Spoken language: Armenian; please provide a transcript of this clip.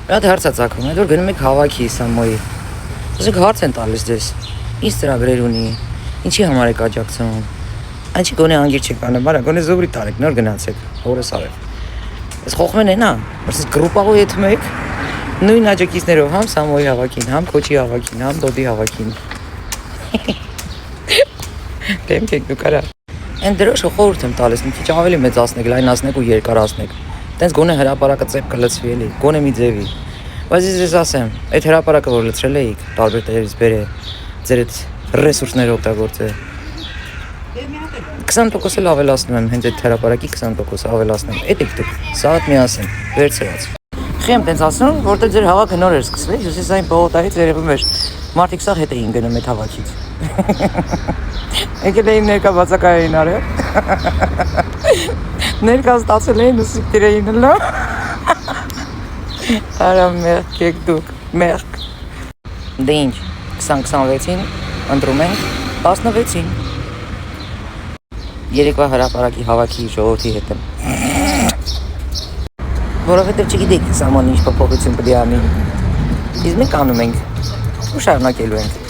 Շատ հարց է ցակում, այդ որ գնում եք հավաքի Սամոյի։ Ասեք հարց են տալիս դες։ Ինչ ծրագրեր ունի, ինչի համար եք աջակցում։ Անչի գոնե անգիր չեք անը, բարա, գոնե զորի տարեք, նոր գնացեք, օրս արեք։ Այս խոխմեն են, որսես գրուպաղու եթում եք, նույն աջակիցներով, համ Սամոյի հավաքին, համ Քոչի հավաքին, համ Դոդի հավաքին։ Դեմք եք դուք արա։ Այն դրոշը խորհուրդ եմ տալիս, մի քիչ ավելի մեծացնեք, լայնացնեք ու երկարացնեք։ Տենց գոնե հրապարակը ծեպ կլցվի էլի, գոնե մի ձևի։ Բայց ես ասեմ, այդ հրապարակը որ լցրել էիք, տարբեր տեղերից բերե, ձեր այդ ռեսուրսները օգտագործե։ 20% էլ ավելացնում եմ, հենց այդ հրապարակի 20% ավելացնում եմ։ Էդ եք դուք, սա հետ միասին, վերցրած։ Խեմ տենց ասում, որտեղ ձեր հավաքը նոր էր սկսվել, ես այն բողոտայից երևում էր, մարդիկ սա հետ էին գնում այդ հավաքից։ Եկել էին ներկա բացակայային արել։ Ներկա ստացել էին ու սիկտիր էին լո։ Արա մեղք եք դուք, մեղք։ Դե ինչ, 2026-ին ընտրում ենք 16-ին։ Երեկվա հրապարակի հավաքի ժողովրդի հետ եմ։ Որովհետև չգիտեք Սամոն ինչ փոփոխություն պետք է անի։ Իսկ մենք անում ենք ու շարունակելու ենք։